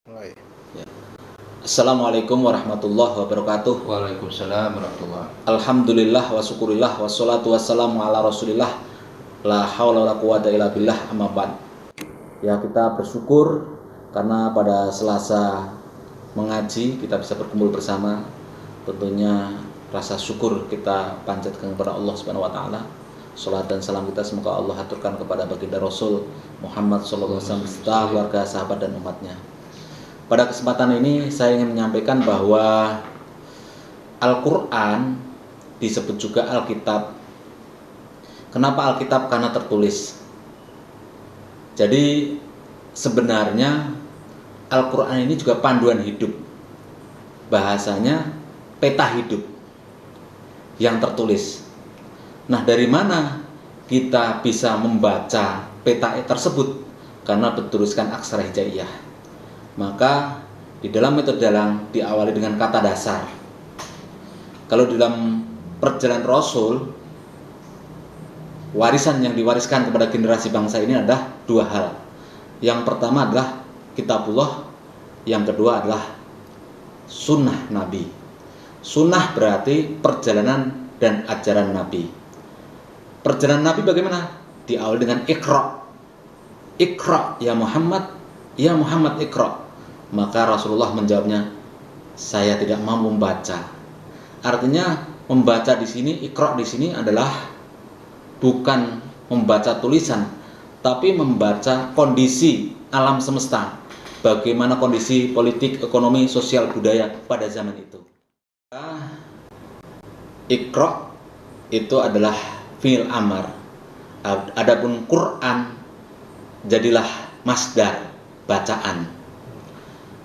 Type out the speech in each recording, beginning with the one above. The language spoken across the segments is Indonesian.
Mulai. Ya. Assalamualaikum warahmatullahi wabarakatuh. Waalaikumsalam warahmatullahi. Alhamdulillah wa syukurillah wassalatu wassalamu ala rasulillah. La haula wala quwata illa billah, amma ba'd. Ya, kita bersyukur karena pada Selasa mengaji kita bisa berkumpul bersama. Tentunya rasa syukur kita panjatkan kepada Allah Subhanahu wa taala. Salat dan salam kita semoga Allah aturkan kepada baginda Rasul Muhammad sallallahu alaihi wasallam beserta keluarga, sahabat dan umatnya. Pada kesempatan ini saya ingin menyampaikan bahwa Al-Quran disebut juga Alkitab. Kenapa Alkitab? Karena tertulis. Jadi sebenarnya Al-Quran ini juga panduan hidup. Bahasanya peta hidup yang tertulis. Nah, dari mana kita bisa membaca peta tersebut? Karena bertuliskan aksara hijaiyah. Maka di dalam metode dalang diawali dengan kata dasar. Kalau dalam perjalanan Rasul, warisan yang diwariskan kepada generasi bangsa ini adalah dua hal. Yang pertama adalah kitabullah, yang kedua adalah sunnah Nabi. Sunnah berarti perjalanan dan ajaran Nabi. Perjalanan Nabi bagaimana? Diawali dengan Iqra. Iqra ya Muhammad Iqra. Maka Rasulullah menjawabnya, saya tidak mampu membaca. Artinya membaca di sini, Iqra di sini adalah bukan membaca tulisan, tapi membaca kondisi alam semesta. Bagaimana kondisi politik, ekonomi, sosial, budaya pada zaman itu. Iqra itu adalah fi'il amar. Adapun Quran jadilah masdar, bacaan.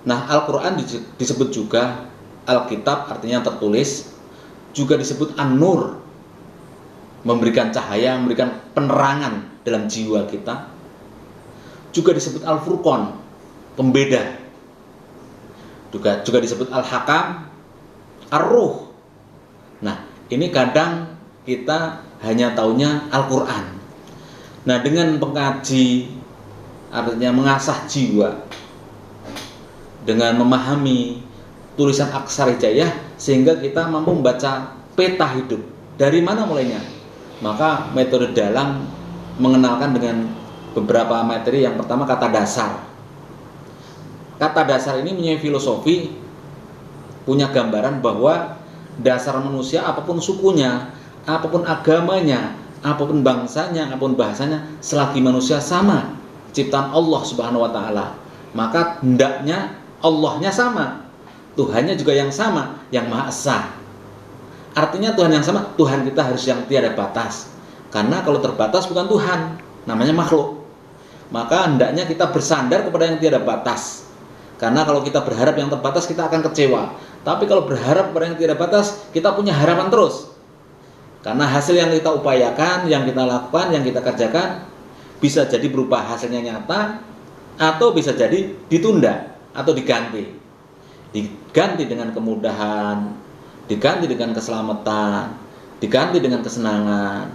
Nah, Al-Quran disebut juga Alkitab, artinya tertulis. Juga disebut An-Nur, memberikan cahaya, memberikan penerangan dalam jiwa kita. Juga disebut Al-Furqan, pembeda. Juga disebut Al-Hakam, Ar-Ruh. Nah, ini kadang kita hanya taunya Al-Quran. Nah, dengan mengkaji, artinya mengasah jiwa, dengan memahami tulisan aksara hijaiyah, sehingga kita mampu membaca peta hidup. Dari mana mulainya? Maka metode dalang mengenalkan dengan beberapa materi. Yang pertama kata dasar. Kata dasar ini punya filosofi, punya gambaran bahwa dasar manusia, apapun sukunya, apapun agamanya, apapun bangsanya, apapun bahasanya, selagi manusia sama ciptaan Allah Subhanahu wa taala, maka hendaknya Allahnya sama, Tuhannya juga yang sama, yang Maha Esa. Artinya Tuhan yang sama, Tuhan kita harus yang tiada batas. Karena kalau terbatas bukan Tuhan, namanya makhluk. Maka hendaknya kita bersandar kepada yang tiada batas. Karena kalau kita berharap yang terbatas, kita akan kecewa. Tapi kalau berharap kepada yang tiada batas, kita punya harapan terus. Karena hasil yang kita upayakan, yang kita lakukan, yang kita kerjakan, bisa jadi berupa hasilnya nyata, atau bisa jadi ditunda atau diganti dengan kemudahan, diganti dengan keselamatan, diganti dengan kesenangan,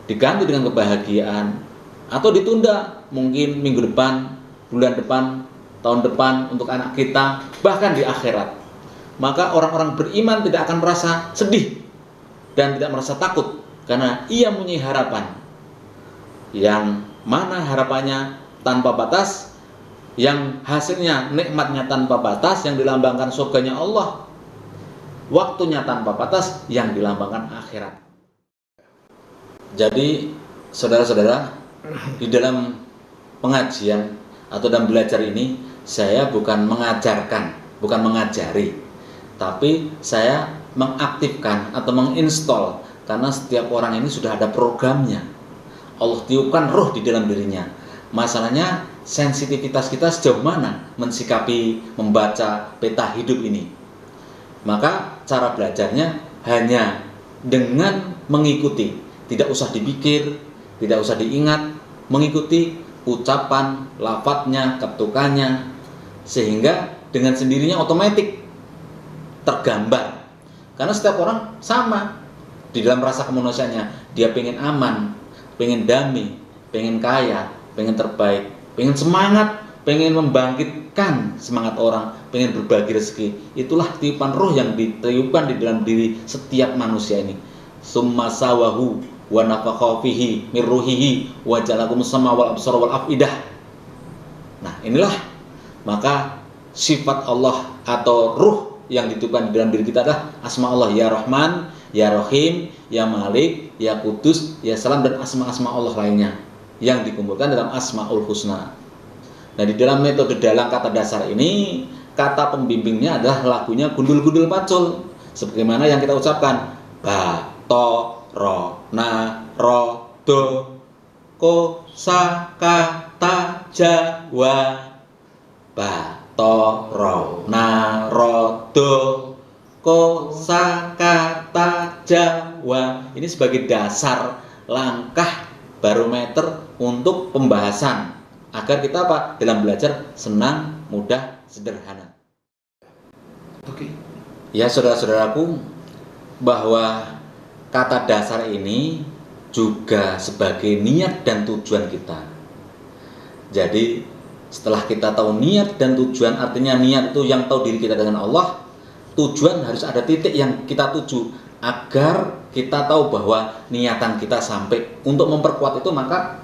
diganti dengan kebahagiaan, atau ditunda mungkin minggu depan, bulan depan, tahun depan untuk anak kita, bahkan di akhirat. Maka orang-orang beriman tidak akan merasa sedih dan tidak merasa takut, karena ia mempunyai harapan yang mana harapannya tanpa batas, yang hasilnya nikmatnya tanpa batas, yang dilambangkan surganya Allah, waktunya tanpa batas, yang dilambangkan akhirat. Jadi saudara-saudara, di dalam pengajian atau dalam belajar ini, saya bukan mengajarkan, bukan mengajari, tapi saya mengaktifkan atau menginstall, karena setiap orang ini sudah ada programnya. Allah tiupkan roh di dalam dirinya. Masalahnya sensitivitas kita sejauh mana mensikapi, membaca peta hidup ini. Maka cara belajarnya hanya dengan mengikuti, tidak usah dipikir, tidak usah diingat, mengikuti ucapan, lafadznya, ketukannya, sehingga dengan sendirinya otomatis tergambar. Karena setiap orang sama di dalam rasa kemanusiaannya. Dia pengen aman, pengen damai, pengen kaya, pengen terbaik, pengen semangat, pengen membangkitkan semangat orang, pengen berbagi rezeki. Itulah tiupan roh yang ditiupkan di dalam diri setiap manusia ini. Summa sawahu wa nafakha fihi min ruhihi wa ja'alakum sama wal absara wal afidah. Nah, inilah maka sifat Allah atau ruh yang ditiupkan di dalam diri kita adalah asma Allah, ya Rahman, ya Rahim, ya Malik, ya Kudus, ya Salam, dan asma-asma Allah lainnya yang dikumpulkan dalam Asmaul Husna. Nah, di dalam metode dalang kata dasar ini, kata pembimbingnya adalah lagunya Gundul-Gundul Pacul, sebagaimana yang kita ucapkan ba, to, ro, na, ro, do, ko, sa, ka, ta, Jawa. Ba, to, ro, na, ro, do, ko, sa, ka, ta, Jawa. Ini sebagai dasar langkah barometer untuk pembahasan agar kita dalam belajar senang, mudah, sederhana. Oke. Ya, saudara-saudaraku, bahwa kata dasar ini juga sebagai niat dan tujuan kita. Jadi setelah kita tahu niat dan tujuan, artinya niat itu yang tahu diri kita dengan Allah, tujuan harus ada titik yang kita tuju agar kita tahu bahwa niatan kita sampai. Untuk memperkuat itu maka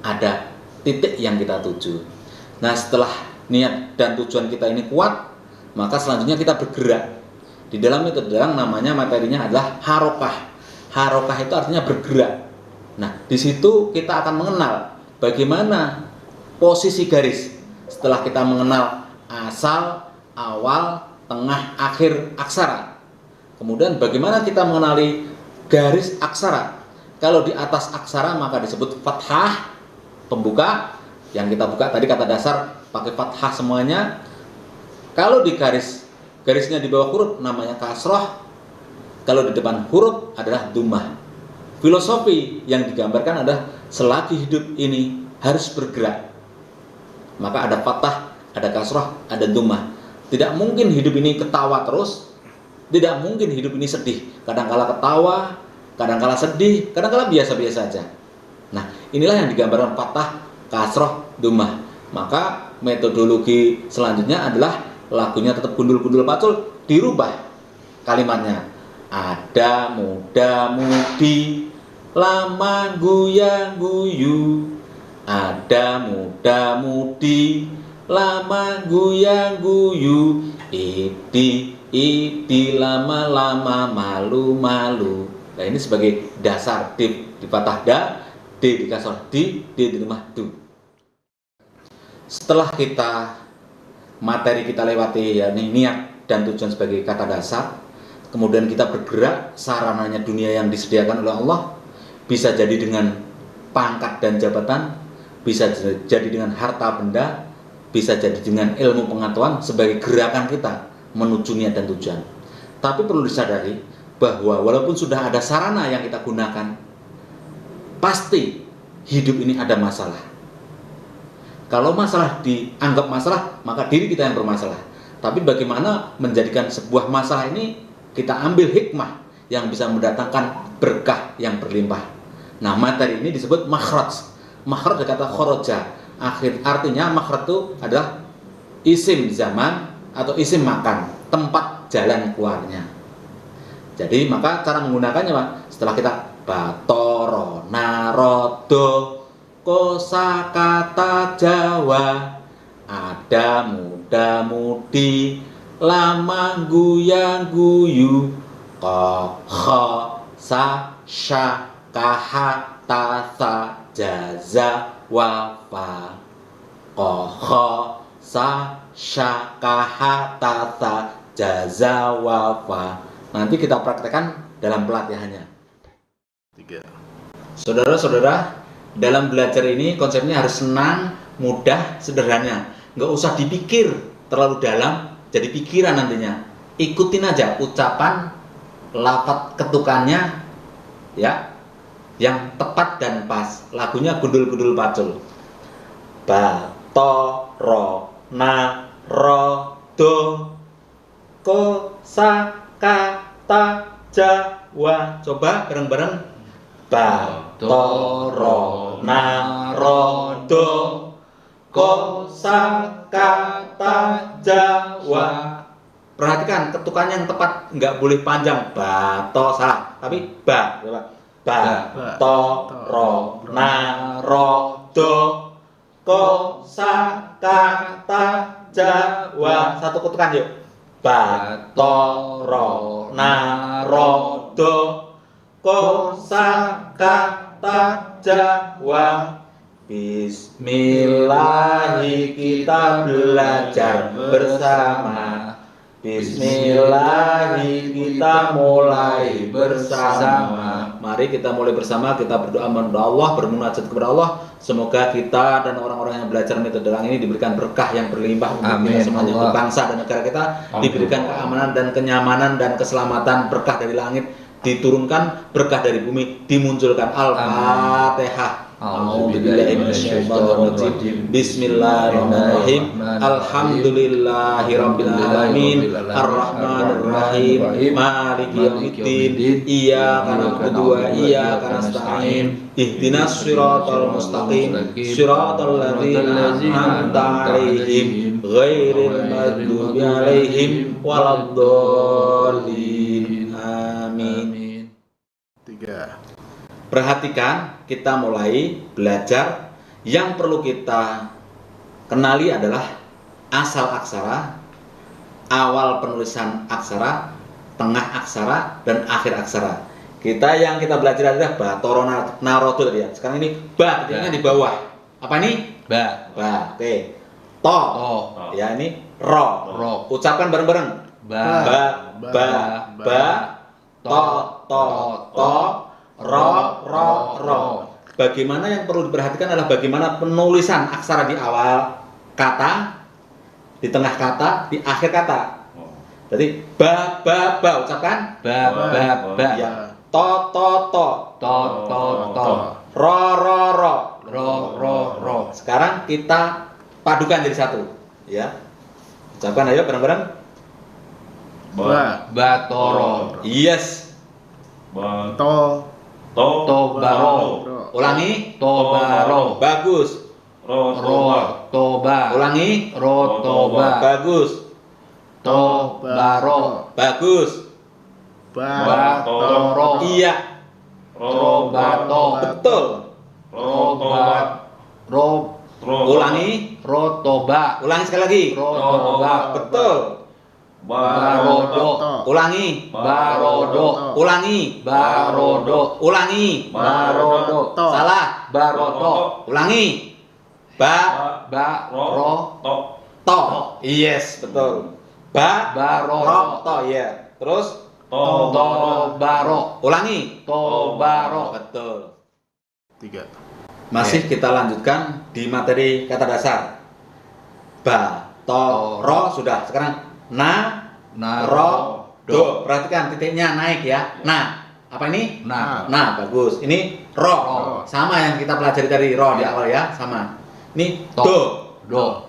ada titik yang kita tuju. Nah, setelah niat dan tujuan kita ini kuat, maka selanjutnya kita bergerak. Di dalam metode dalang namanya materinya adalah harokah. Harokah itu artinya bergerak. Nah, di situ kita akan mengenal bagaimana posisi garis setelah kita mengenal asal, awal, tengah, akhir aksara. Kemudian bagaimana kita mengenali garis aksara? Kalau di atas aksara maka disebut fathah, pembuka. Yang kita buka tadi kata dasar pakai fathah semuanya. Kalau di garisnya di bawah huruf namanya kasroh. Kalau di depan huruf adalah dhammah. Filosofi yang digambarkan adalah selagi hidup ini harus bergerak. Maka ada fathah, ada kasroh, ada dhammah. Tidak mungkin hidup ini ketawa terus. Tidak mungkin hidup ini sedih. Kadang-kala ketawa, kadang-kala sedih, kadang-kala biasa-biasa saja. Nah, inilah yang digambarkan fathah, kasroh, dhammah. Maka metodologi selanjutnya adalah lagunya tetap Gundul-Gundul Pacul, dirubah kalimatnya. Ada muda mudi, lama guya guyu. Ada muda mudi, lama guya guyu. Idi lama-lama malu-malu. Nah, ini sebagai dasar D di fathah da, D di kasroh di, D di dhammah du. Setelah materi kita lewati, yakni niat dan tujuan sebagai kata dasar, kemudian kita bergerak, sarananya dunia yang disediakan oleh Allah, bisa jadi dengan pangkat dan jabatan, bisa jadi dengan harta benda, bisa jadi dengan ilmu pengetahuan sebagai gerakan kita menuju niat dan tujuan. Tapi perlu disadari bahwa walaupun sudah ada sarana yang kita gunakan, pasti hidup ini ada masalah. Kalau masalah dianggap masalah, maka diri kita yang bermasalah. Tapi bagaimana menjadikan sebuah masalah ini kita ambil hikmah yang bisa mendatangkan berkah yang berlimpah. Nah, materi ini disebut makhraj. Makhraj dari kata khoroja. Artinya makhraj itu adalah isim zaman atau isim makan, tempat jalan keluarnya. Jadi maka cara menggunakannya, Pak, setelah kita batoro narodo kosakata Jawa, ada muda mudi, lama guya guyu, kho sa sha kaha ta sa jaza wafa. Kho sa sha kaha ta sa jaza wafa. Nanti kita praktekkan dalam pelatihannya. 3. Saudara-saudara, dalam belajar ini konsepnya harus senang, mudah, sederhana. Nggak usah dipikir terlalu dalam, jadi pikiran nantinya. Ikutin aja ucapan, lafaz ketukannya, ya, yang tepat dan pas. Lagunya Gundul-Gundul Pacul. Ba, to, ro, na, ro, do, ko, sa, ka, ta, Jawa. Coba bareng-bareng. Ba, to, ro, na, ro, do, kosakata Jawa. Perhatikan ketukan yang tepat, nggak boleh panjang. Bato salah, tapi ba. To ro na ro do kosakata Jawa. Satu ketukan yuk. Bato ro na ro do kosakata Jawa. Bismillahi kita belajar bersama. Bismillahi kita mulai bersama. Mari kita mulai bersama, kita berdoa kepada Allah, bermunajat kepada Allah. Semoga kita dan orang-orang yang belajar metode dalang ini diberikan berkah yang berlimpah untuk kita semuanya, untuk bangsa dan negara kita. Diberikan keamanan dan kenyamanan dan keselamatan, berkah dari langit diturunkan, berkah dari bumi dimunculkan. Al-Fatihah. Bismillahirrahmanirrahim. Alhamdulillahirabbil alamin. Arrahmanirrahim. Maliki yaumiddin. Iyyaka na'budu wa iyyaka nasta'in. Ihdinas siratal mustaqim. Siratal ladzina an'amta 'alaihim ghairil maghdubi 'alaihim waladdallin. Amin. 3. Perhatikan, kita mulai belajar. Yang perlu kita kenali adalah asal aksara, awal penulisan aksara, tengah aksara, dan akhir aksara. Yang kita belajar adalah ba, toro, narodo ya. Sekarang ini ba, ketiknya di bawah. Apa ini? Ba. Oke. To. Ya, ini ro. Ucapkan bareng-bareng. Ba. To. Ro. Bagaimana yang perlu diperhatikan adalah bagaimana penulisan aksara di awal kata, di tengah kata, di akhir kata. Jadi ba, ucapkan ba. Ya. To. Ro. Sekarang kita padukan jadi satu, ya. Ucapkan ayo bareng-bareng. Batoro. Yes. Tobaro. Ulangi. Tobaro. Bagus. Rotoba. Ulangi. Rotoba. Bagus. Tobaro. Bagus. Batoro. Iya. Robato. Betul. Ulangi. Rotoba. Ulangi sekali lagi. Rotoba. Betul. Barodo. Ulangi. Barodo. Ulangi. Barodo. Ulangi. Barodo. Salah. Barodo. Ulangi. Baroto. To. Yes, betul. Baroto. Ya. Terus Tobaro. ulangi. Tobaro. Betul. 3. Masih kita lanjutkan di materi kata dasar. Ba, to, ro sudah. Sekarang na, ro, do. Perhatikan titiknya naik ya. Nah, apa ini? Nah. Nah, bagus. Ini ro. Sama yang kita pelajari tadi ro di awal ya, sama. Ini do.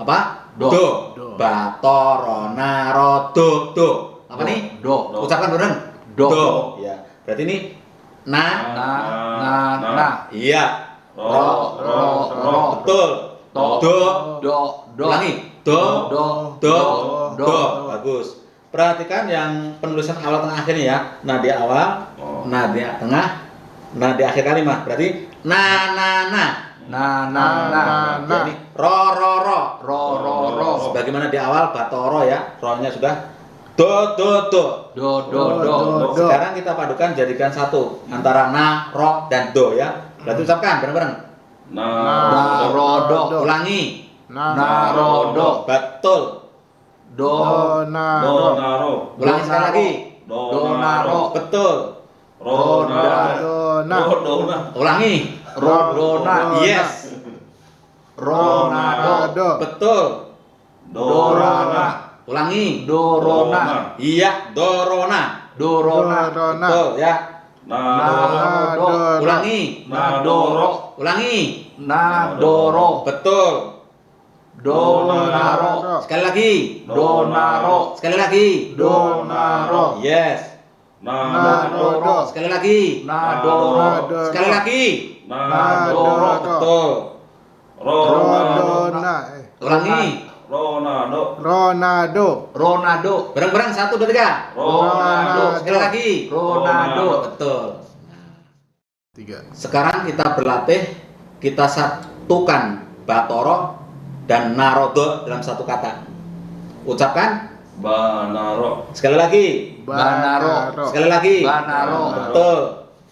Apa? Do. Ba, to, ro, na, ro, do. Apa nih? Do. Ucapkan bareng. Do. Ya. Berarti ini na. Iya. Ro. Betul. Do. Ulangi. Do. Bagus. Perhatikan yang penulisan awal tengah akhir ya. Nah di awal, nah di tengah, nah di akhir kalimat. Berarti na. Jadi ro. Sebagaimana di awal batoro ya. Ro-nya sudah do. Sekarang kita padukan jadikan satu antara na, ro, dan do ya. Berarti ucapkan bareng-bareng. Narodo. Ulangi. Narodo. Betul. Donaro. Ulangi sekali lagi. Donaro. Betul. Ulangi. Rodona. Yes. Ronaldo. Betul. Dorana. Ulangi. Dorona. Iya, dorona. Betul ya. Narodo. Ulangi. Nadoro. Ulangi. Nadoro. Betul. Donaro. Sekali lagi. Donaro. Sekali lagi. Donaro. Yes. Nadoro. Sekali lagi. Nadoro. Sekali lagi. Nadoro. Betul. Rodona. Ulangi. Ronaldo. Ronaldo. Ronaldo. Bareng-bareng 1, 2, 3. Ronaldo. Sekali lagi. Ronaldo. Betul. 3. Sekarang kita berlatih, kita satukan Batoro dan Narodo dalam satu kata. Ucapkan. Banaro. Sekali lagi. Banaro. Sekali lagi. Banaro. Betul.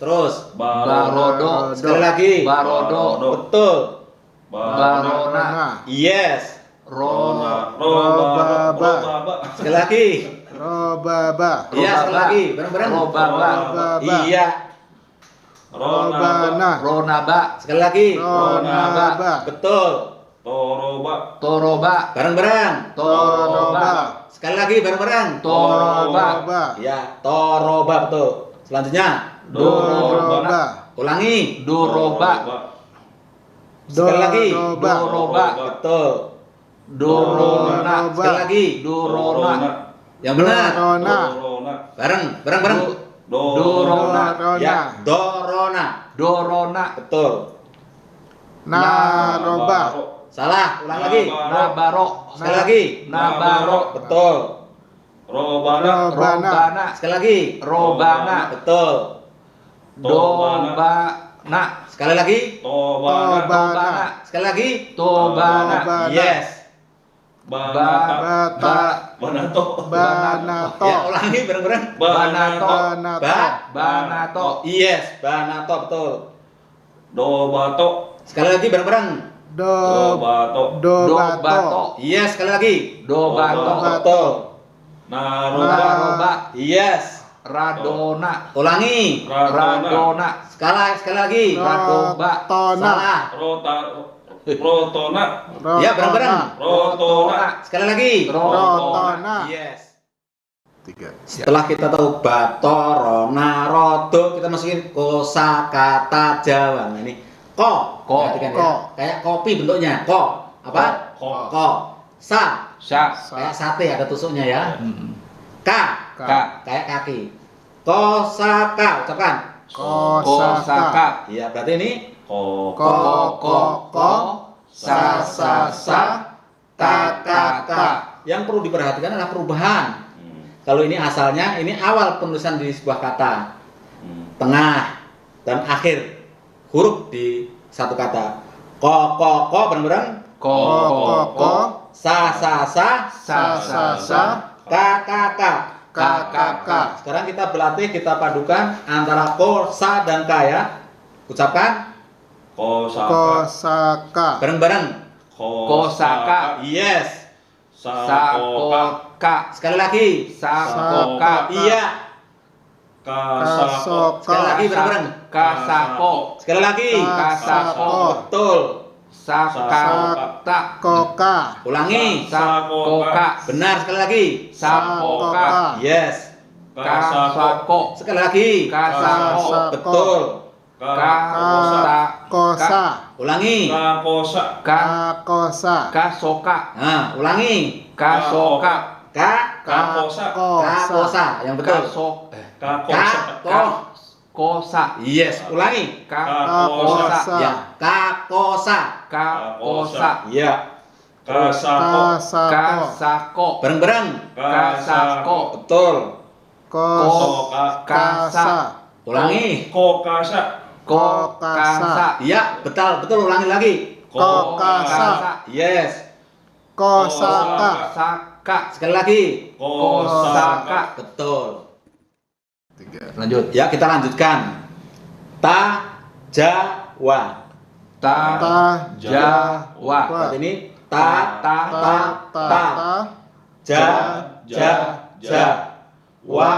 Terus. Barodo. Sekali lagi. Barodo. Betul. Barona. Yes. Robaba. Sekali lagi. Robaba. Iya, sekali lagi. Bareng-bareng. Robaba. Iya. Robana. Ronaba. Sekali lagi. Ronaba. Betul. Toroba. Bareng-bareng. Toroba. Sekali lagi bareng-bareng. Toroba. Ya, Toroba betul. Selanjutnya. Doroba. Ulangi. Doroba. Sekali lagi. Doroba. Betul. Dorona. Sekali lagi. Dorona. Yang benar. Dorona. Bareng. Dorona. Ya, Dorona. Dorona. Betul. Naroba. Salah, ulang lagi. Nabaro. Sekali lagi. Nabaro. Betul. Robana. Robana. Robana. Sekali lagi. Robana. Betul. Dobana. Sekali lagi. Tobana. Sekali lagi. Tobana. Tobana. Yes. Bata. Banato. Banato. Ya, ulangi bareng-bareng. Banato. Banato. Banato. Yes, Banato betul. Dobato. Sekali lagi bareng-bareng. Dobato. Dobato. Yes, sekali lagi. Dobato. Betul. Naroba. Naroba. Yes. Radona. Ulangi. Radona. Sekali lagi. Radoba. Rotona. Salah. Rotona. Ya, bareng-bareng. Rotona. Sekali lagi. Rotona. Yes. 3. Setelah kita tahu Batoro, Narodo, kita masukin kosakata Jawa. Nah, ini ko. Perhatikan ya. Ko. Kayak kopi bentuknya. Ko. Apa? Ko. Ko. Sa. Sya. Kayak sate ada tusuknya ya. Ka. Ka. Kayak kaki. Kosaka. Ucapkan. Kosaka. Iya, berarti ini Ko. Ko. Sa. Ka. Yang perlu diperhatikan adalah perubahan. Kalau ini asalnya, ini awal penulisan di sebuah kata, tengah dan akhir huruf di satu kata. Ko bareng-bareng. Ko. Sa. Sa. Ka. Sekarang kita berlatih, kita padukan antara ko, sa dan ka ya. Ucapkan Kosaka. bareng-bareng. Kosaka. Yes. Sakoka. Sekali lagi. Sakoka. Iya. Kasako. Sekali lagi bareng-bareng. Kasako. Sekali lagi. Kasako. Betul. Sakata. Koka. Ulangi. Sakoka. Benar, sekali lagi. Sakoka. Yes. Kasako. Sekali lagi. Kasako. Betul. Kosa. Ulangi. Kakosa. Kakosa. Kasoka. Nah, ulangi. Kasoka. Kakosa. Kakosa. Yang betul. Kosa. Yes, ulangi. Kakosa. Ya, kakosa. Kakosa. Iya. Kasako. Kasako. Kasako. Bareng-bareng. Kasako. Betul. Kasa. Ulangi. Kokasa. Kokasa. Iya, betul, ulangi lagi. Kokasa. Yes. Kosaka. Saka. Sekali lagi. Kosaka. Betul. 3. Lanjut. Ya, kita lanjutkan. Jawa. Jawa. Berarti ini ta ja wa.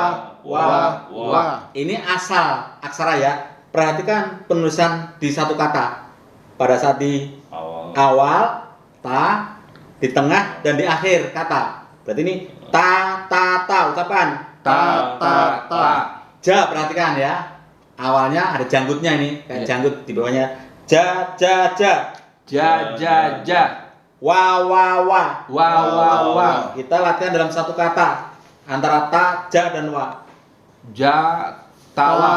Ini asal aksara ya. Perhatikan penulisan di satu kata. Pada saat di awal ta, di tengah dan di akhir kata. Berarti ini ta ucapan. Ta. Ja, perhatikan ya. Awalnya ada janggutnya ini, kayak janggut di bawahnya. Ja. Ja. Wa. Wa. Kita latihan dalam satu kata antara ta, ja dan wa. Jatawa.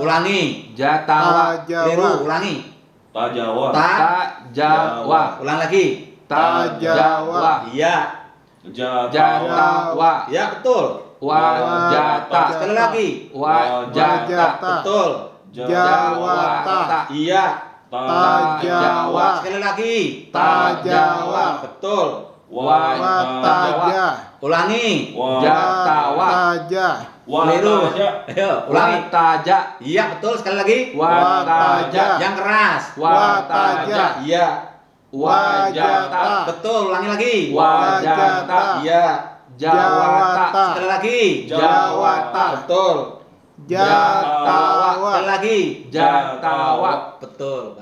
Ulangi. Jatawa. Keliru, ulangi. Tajawa. Tajawa. Ulang lagi. Tajawa. Iya. Jatawa. Ya, betul. Wajata. Sekali lagi. Wajata. Betul. Jawata. Iya. Tajawa. Sekali lagi. Tajawa. Betul. Wataja. Ulangi. Jatawa. Taja. Keliru. Wataja. Ayo, ulangi. Wataja. Iya, betul. Sekali lagi. Wataja. Yang keras. Wataja. Iya. Wajata. Betul. Ulangi lagi. Wajata. Iya. Jawata. Sekali lagi. Jawata. Betul. Jatawa. Sekali lagi. Jatawa. Betul.